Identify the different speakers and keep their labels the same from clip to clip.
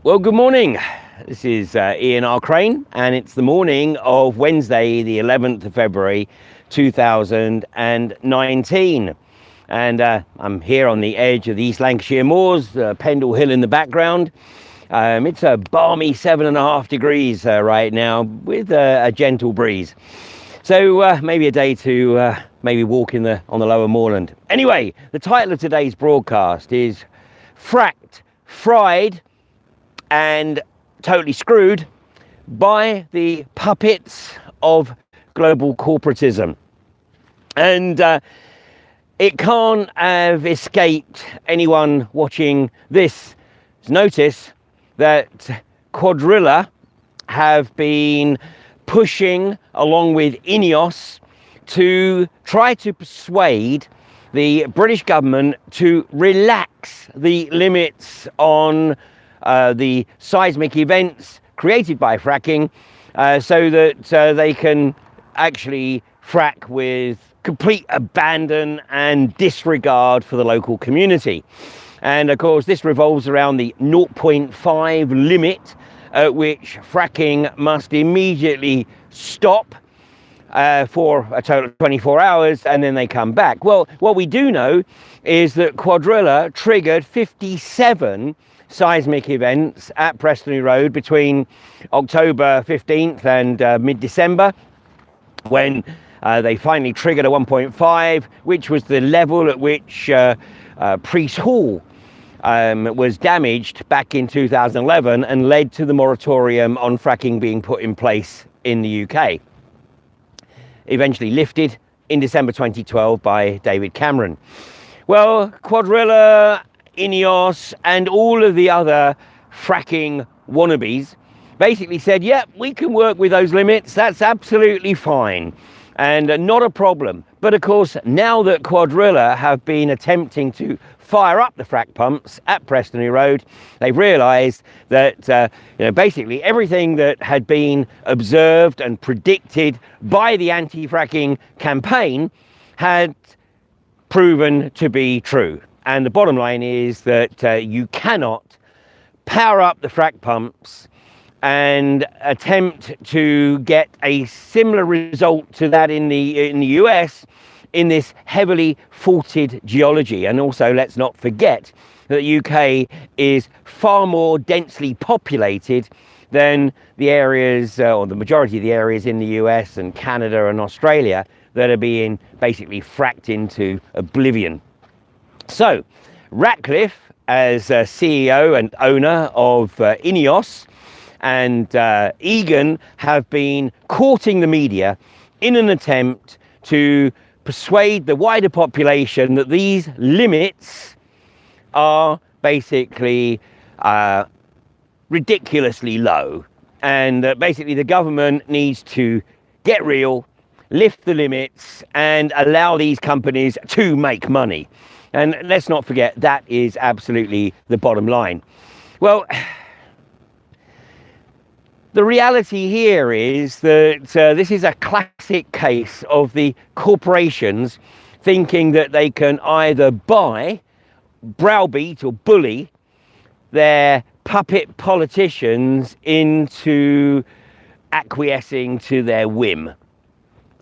Speaker 1: Well, good morning. This is Ian R. Crane, and it's the morning of Wednesday, the 11th of February, 2019. And I'm here on the edge of the East Lancashire Moors, Pendle Hill in the background. It's a balmy 7.5 degrees right now, with a gentle breeze. So maybe a day to maybe walk on the lower moorland. Anyway, the title of today's broadcast is Fracked, Fried and Totally Screwed by the Puppets of Global Corporatism. And it can't have escaped anyone watching this notice that Quadrilla have been pushing, along with INEOS, to try to persuade the British government to relax the limits on the seismic events created by fracking, so that they can actually frack with complete abandon and disregard for the local community. And of course, this revolves around the 0.5 limit at which fracking must immediately stop for a total of 24 hours, and then they come back. Well, what we do know is that Quadrilla triggered 57 seismic events at Prestonby Road between October 15th and mid-December, when they finally triggered a 1.5, which was the level at which Priest Hall was damaged back in 2011 and led to the moratorium on fracking being put in place in the UK. Eventually lifted in December 2012 by David Cameron. Well, Quadrilla, INEOS and all of the other fracking wannabes basically said, yeah, we can work with those limits, that's absolutely fine and not a problem. But of course, now that Quadrilla have been attempting to fire up the frack pumps at Prestonby Road, they've realised that basically everything that had been observed and predicted by the anti-fracking campaign had proven to be true. And the bottom line is that you cannot power up the frack pumps and attempt to get a similar result to that in the US in this heavily faulted geology. And also, let's not forget that the UK is far more densely populated than the areas, or the majority of the areas in the US and Canada and Australia that are being basically fracked into oblivion. So, Ratcliffe, as CEO and owner of INEOS, and Egan have been courting the media in an attempt to persuade the wider population that these limits are basically ridiculously low, and that basically the government needs to get real, lift the limits and allow these companies to make money. And let's not forget, that is absolutely the bottom line. Well, the reality here is that this is a classic case of the corporations thinking that they can either buy, browbeat or bully their puppet politicians into acquiescing to their whim.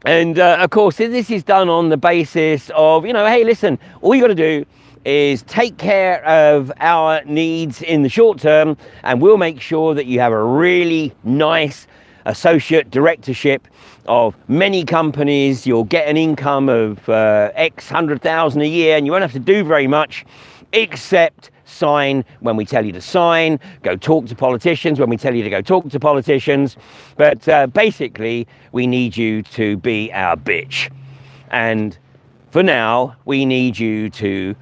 Speaker 1: And of course, this is done on the basis of, hey, listen, all you got to do is take care of our needs in the short term, and we'll make sure that you have a really nice associate directorship of many companies. You'll get an income of X 100,000 a year, and you won't have to do very much except sign when we tell you to sign, go talk to politicians when we tell you to go talk to politicians. But basically, we need you to be our bitch. And for now, we need you to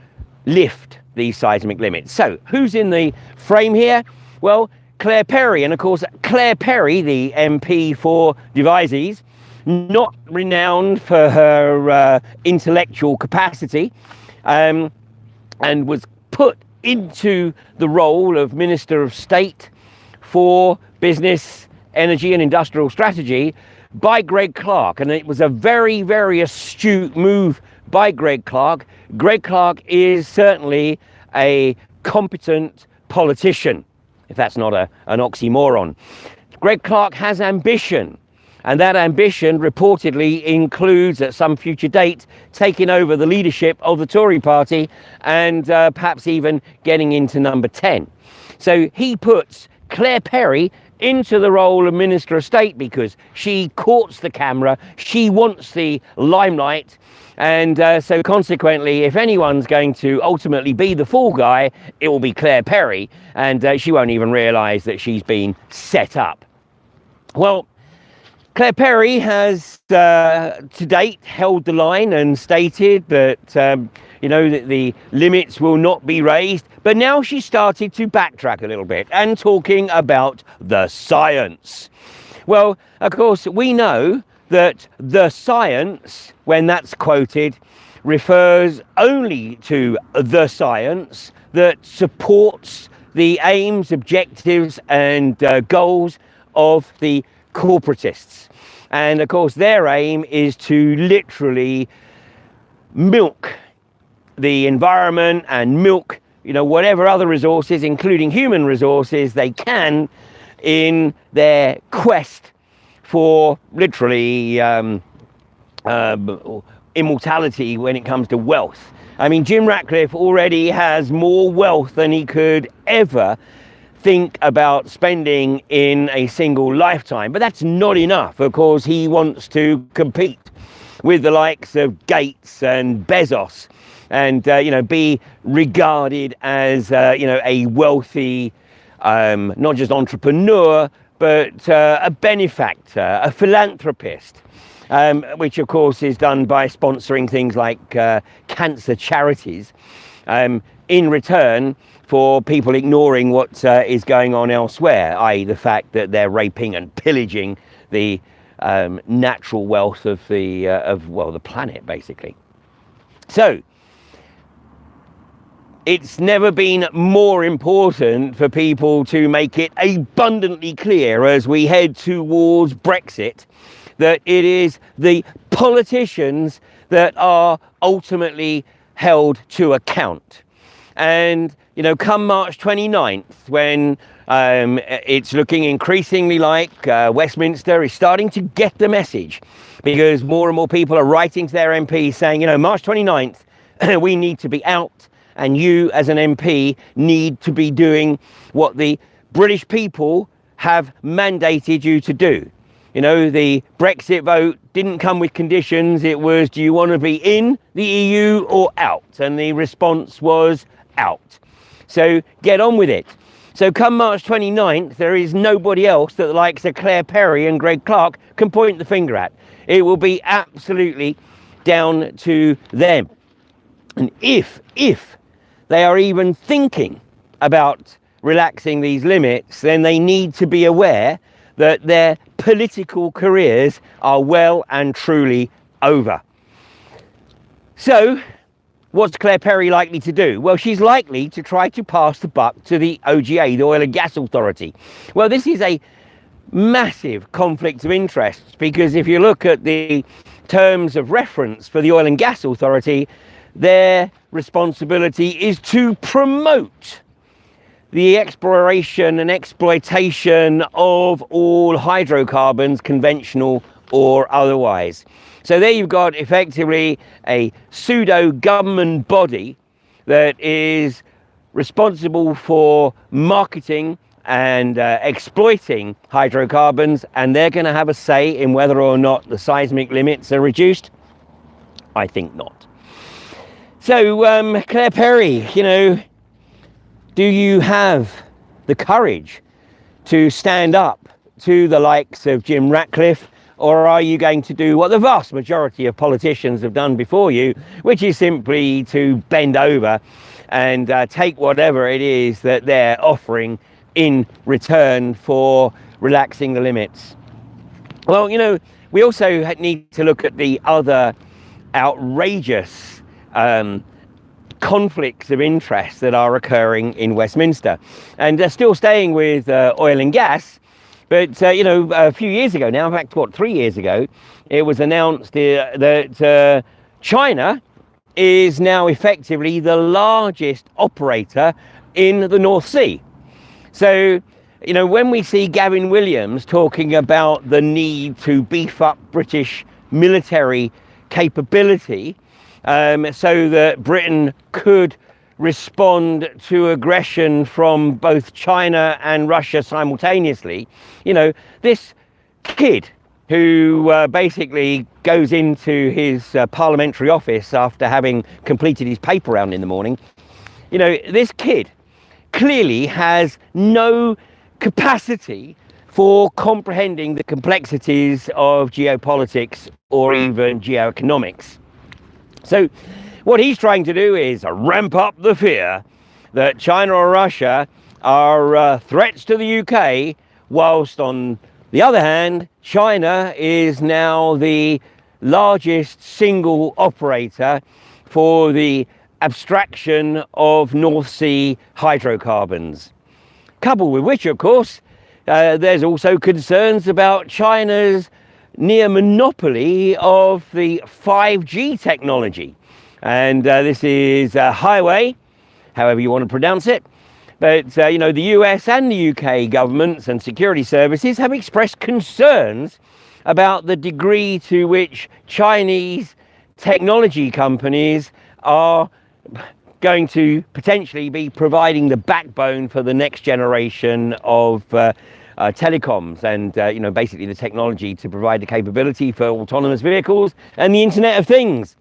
Speaker 1: lift these seismic limits. So who's in the frame here? Well, Claire Perry. And of course, Claire Perry, the MP for Devizes, not renowned for her intellectual capacity, and was put into the role of Minister of State for Business, Energy and Industrial Strategy by Greg Clark. And it was a very, very astute move by Greg Clark. Greg Clark is certainly a competent politician. if that's not an oxymoron. Greg Clark has ambition, and that ambition reportedly includes at some future date taking over the leadership of the Tory party and perhaps even getting into number 10. So he puts Claire Perry into the role of Minister of State because she courts the camera, she wants the limelight, and so consequently, if anyone's going to ultimately be the fall guy, it will be Claire Perry, and she won't even realise that she's been set up. Well, Claire Perry has to date held the line and stated that that the limits will not be raised, but now she's started to backtrack a little bit and talking about the science. Well, of course, we know that the science, when that's quoted, refers only to the science that supports the aims, objectives and goals of the corporatists. And of course their aim is to literally milk the environment and milk whatever other resources, including human resources, they can in their quest for literally immortality when it comes to wealth. I mean, Jim Ratcliffe already has more wealth than he could ever think about spending in a single lifetime, but that's not enough. Of course, he wants to compete with the likes of Gates and Bezos and be regarded as a wealthy not just entrepreneur but a benefactor, a philanthropist, which of course is done by sponsoring things like cancer charities in return for people ignoring what is going on elsewhere, i.e. the fact that they're raping and pillaging the natural wealth of the planet, basically. So it's never been more important for people to make it abundantly clear as we head towards Brexit that it is the politicians that are ultimately held to account. And come March 29th, when it's looking increasingly like Westminster is starting to get the message, because more and more people are writing to their MPs saying, March 29th, we need to be out, and you as an MP need to be doing what the British people have mandated you to do. The Brexit vote didn't come with conditions. It was, do you want to be in the EU or out? And the response was out. So get on with it. So come March 29th, there is nobody else that the likes of Claire Perry and Greg Clark can point the finger at. It will be absolutely down to them. And if they are even thinking about relaxing these limits, then they need to be aware that their political careers are well and truly over. So what's Claire Perry likely to do? Well, she's likely to try to pass the buck to the OGA, the Oil and Gas Authority. Well, this is a massive conflict of interests, because if you look at the terms of reference for the Oil and Gas Authority, their responsibility is to promote the exploration and exploitation of all hydrocarbons, conventional or otherwise. So there you've got effectively a pseudo-government body that is responsible for marketing and exploiting hydrocarbons, and they're going to have a say in whether or not the seismic limits are reduced? I think not. So Claire Perry, do you have the courage to stand up to the likes of Jim Ratcliffe, or are you going to do what the vast majority of politicians have done before you, which is simply to bend over and take whatever it is that they're offering in return for relaxing the limits? Well, we also need to look at the other outrageous conflicts of interest that are occurring in Westminster, and still staying with oil and gas. But a few years ago now, in fact, 3 years ago, it was announced that China is now effectively the largest operator in the North Sea. So, you know, when we see Gavin Williams talking about the need to beef up British military capability so that Britain could respond to aggression from both China and Russia simultaneously, you know, this kid who basically goes into his parliamentary office after having completed his paper round in the morning, you know, this kid clearly has no capacity for comprehending the complexities of geopolitics or even geoeconomics. So what he's trying to do is ramp up the fear that China or Russia are threats to the UK, whilst on the other hand, China is now the largest single operator for the abstraction of North Sea hydrocarbons. Coupled with which, of course, there's also concerns about China's near monopoly of the 5G technology. And this is Highway, however you want to pronounce it. But, you know, the US and the UK governments and security services have expressed concerns about the degree to which Chinese technology companies are going to potentially be providing the backbone for the next generation of telecoms and, you know, basically the technology to provide the capability for autonomous vehicles and the Internet of Things.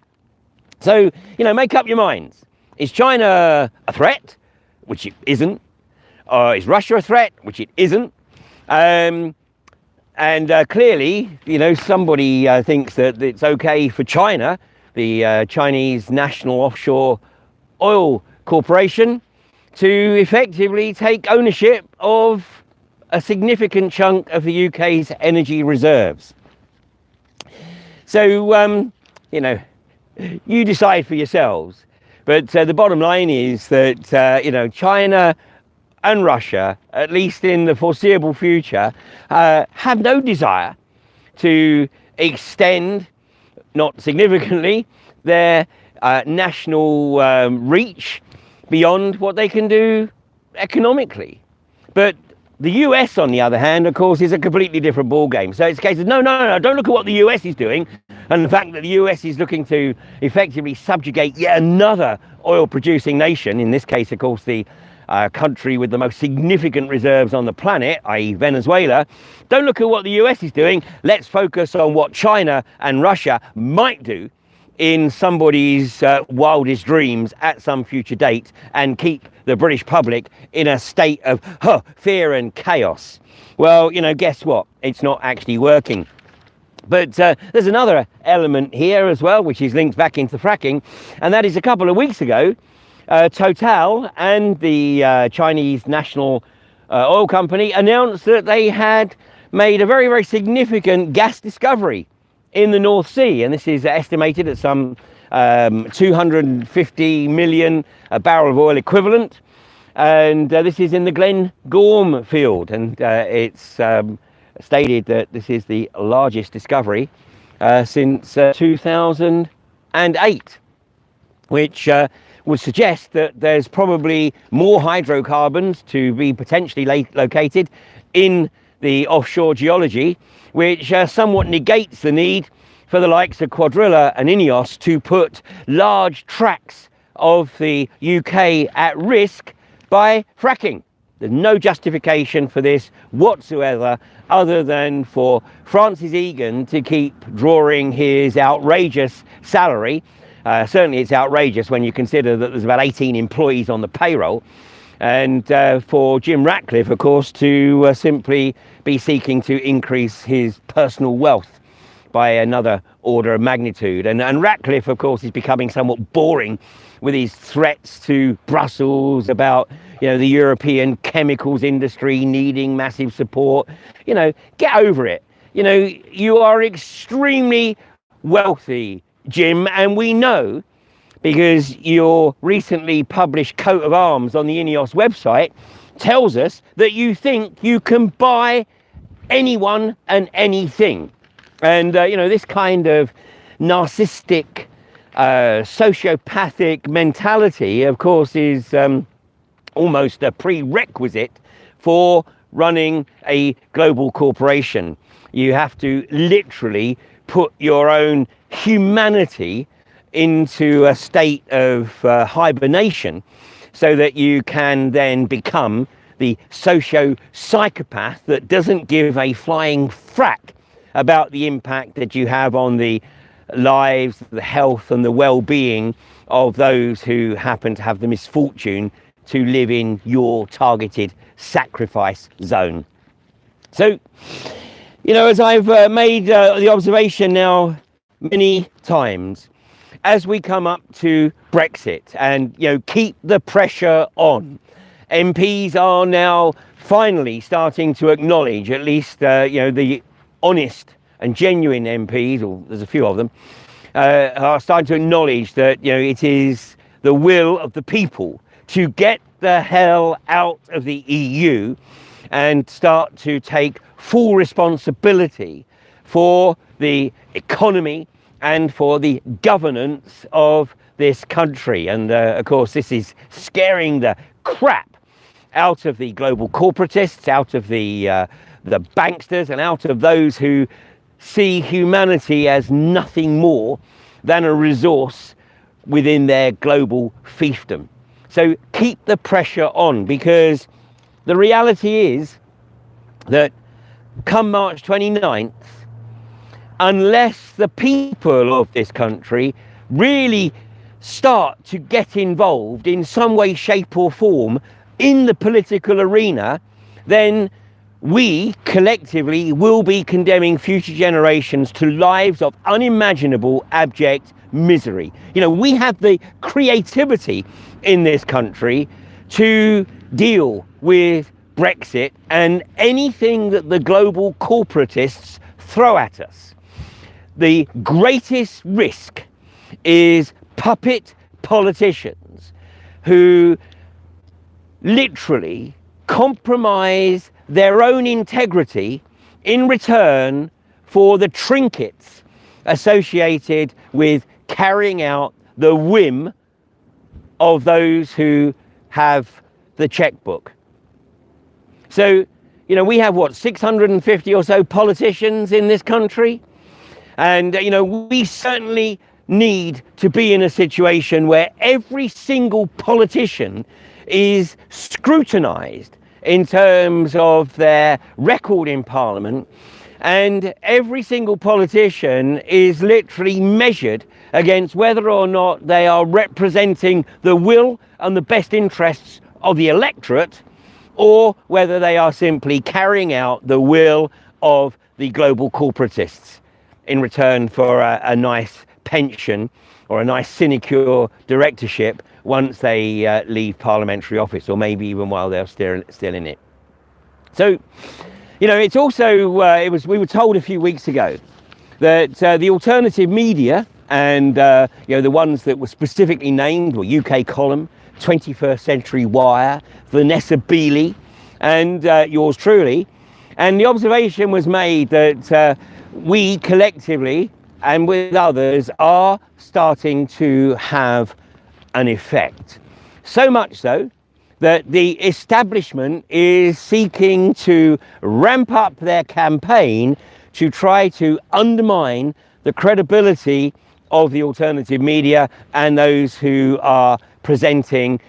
Speaker 1: So, you know, make up your minds. Is China a threat? Which it isn't. Is Russia a threat? Which it isn't. And clearly, you know, somebody thinks that it's okay for China, the Chinese National Offshore Oil Corporation, to effectively take ownership of a significant chunk of the UK's energy reserves. So, you know, you decide for yourselves. But the bottom line is that, you know, China and Russia, at least in the foreseeable future, have no desire to extend, not significantly, their national reach beyond what they can do economically. But the US, on the other hand, of course, is a completely different ballgame. So it's a case of, no, don't look at what the US is doing, and the fact that the US is looking to effectively subjugate yet another oil-producing nation, in this case, of course, the country with the most significant reserves on the planet, i.e. Venezuela. Don't look at what the US is doing. Let's focus on what China and Russia might do in somebody's wildest dreams at some future date, and keep the British public in a state of fear and chaos. Well, you know, guess what? It's not actually working. But there's another element here as well, which is linked back into fracking, and that is a couple of weeks ago, Total and the Chinese National Oil Company announced that they had made a very, very significant gas discovery in the North Sea, and this is estimated at some 250 million barrel of oil equivalent, and this is in the Glen Gorm field, and it's stated that this is the largest discovery since 2008, which would suggest that there's probably more hydrocarbons to be potentially located in the offshore geology, which somewhat negates the need for the likes of Quadrilla and Ineos to put large tracts of the UK at risk by fracking. There's no justification for this whatsoever, other than for Francis Egan to keep drawing his outrageous salary. Certainly it's outrageous when you consider that there's about 18 employees on the payroll. And for Jim Ratcliffe, of course, to simply be seeking to increase his personal wealth by another order of magnitude. And Ratcliffe, of course, is becoming somewhat boring with his threats to Brussels about, you know, the European chemicals industry needing massive support. You know, get over it. You know, you are extremely wealthy, Jim, and we know, because your recently published coat of arms on the Ineos website tells us that you think you can buy anyone and anything. And, you know, this kind of narcissistic, sociopathic mentality, of course, is almost a prerequisite for running a global corporation. You have to literally put your own humanity into a state of hibernation so that you can then become the socio-psychopath that doesn't give a flying frack about the impact that you have on the lives, the health and the well-being of those who happen to have the misfortune to live in your targeted sacrifice zone. So, you know, as I've made the observation now many times, as we come up to Brexit and, you know, keep the pressure on, MPs are now finally starting to acknowledge, at least, you know, the honest and genuine MPs, or there's a few of them, are starting to acknowledge that, you know, it is the will of the people to get the hell out of the EU and start to take full responsibility for the economy and for the governance of this country. And of course, this is scaring the crap out of the global corporatists, out of the banksters, and out of those who see humanity as nothing more than a resource within their global fiefdom. So keep the pressure on, because the reality is that come March 29th, unless the people of this country really start to get involved in some way, shape or form in the political arena, then we collectively will be condemning future generations to lives of unimaginable abject misery. You know, we have the creativity in this country to deal with Brexit and anything that the global corporatists throw at us. The greatest risk is puppet politicians who literally compromise their own integrity in return for the trinkets associated with carrying out the whim of those who have the checkbook. So, you know, we have what, 650 or so politicians in this country? And, you know, we certainly need to be in a situation where every single politician is scrutinized in terms of their record in Parliament, and every single politician is literally measured against whether or not they are representing the will and the best interests of the electorate, or whether they are simply carrying out the will of the global corporatists in return for a nice pension or a nice sinecure directorship once they leave parliamentary office, or maybe even while they're still in it. So, you know, it's also, we were told a few weeks ago that the alternative media and, you know, the ones that were specifically named were UK Column, 21st Century Wire, Vanessa Beeley, and yours truly. And the observation was made that we collectively and with others are starting to have an effect. So much so that the establishment is seeking to ramp up their campaign to try to undermine the credibility of the alternative media and those who are presenting,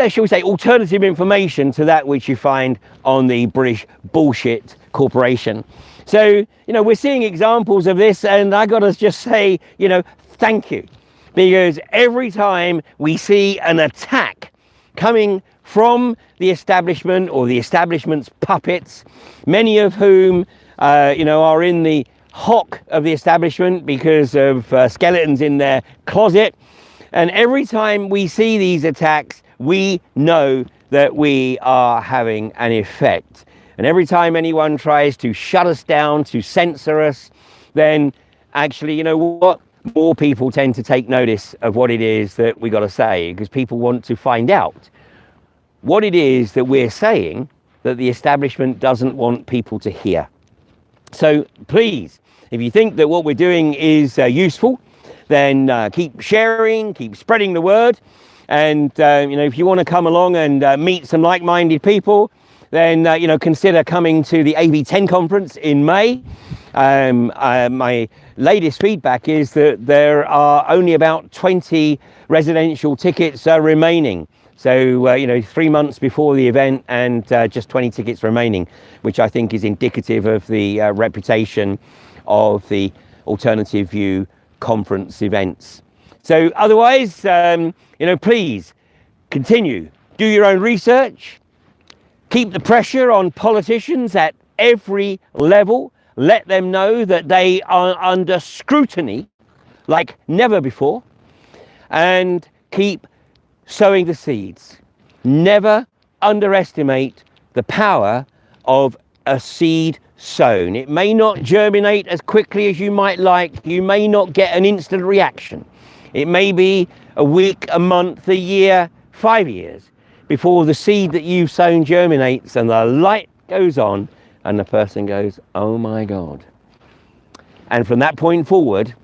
Speaker 1: shall we say, alternative information to that which you find on the British bullshit corporation. So, you know, we're seeing examples of this, and I gotta just say, you know, thank you. Because every time we see an attack coming from the establishment or the establishment's puppets, many of whom, you know, are in the hock of the establishment because of skeletons in their closet, and every time we see these attacks, we know that we are having an effect. And every time anyone tries to shut us down, to censor us, then actually, you know what? More people tend to take notice of what it is that we got to say, because people want to find out what it is that we're saying that the establishment doesn't want people to hear. So please, if you think that what we're doing is useful, then keep sharing, keep spreading the word. And, you know, if you want to come along and meet some like-minded people, then consider coming to the AV10 conference in May. My latest feedback is that there are only about 20 residential tickets remaining. So, 3 months before the event, and just 20 tickets remaining, which I think is indicative of the reputation of the Alternative View conference events. So otherwise, please continue, do your own research, keep the pressure on politicians at every level, let them know that they are under scrutiny like never before, and keep sowing the seeds. Never underestimate the power of a seed sown. It may not germinate as quickly as you might like. You may not get an instant reaction. It may be a week, a month, a year, 5 years before the seed that you've sown germinates and the light goes on and the person goes, oh my God. And from that point forward,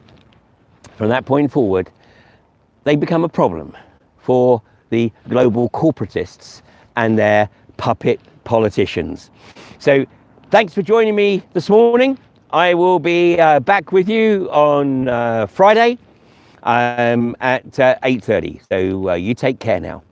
Speaker 1: they become a problem for the global corporatists and their puppet politicians. So thanks for joining me this morning. I will be back with you on Friday at 8:30. So you take care now.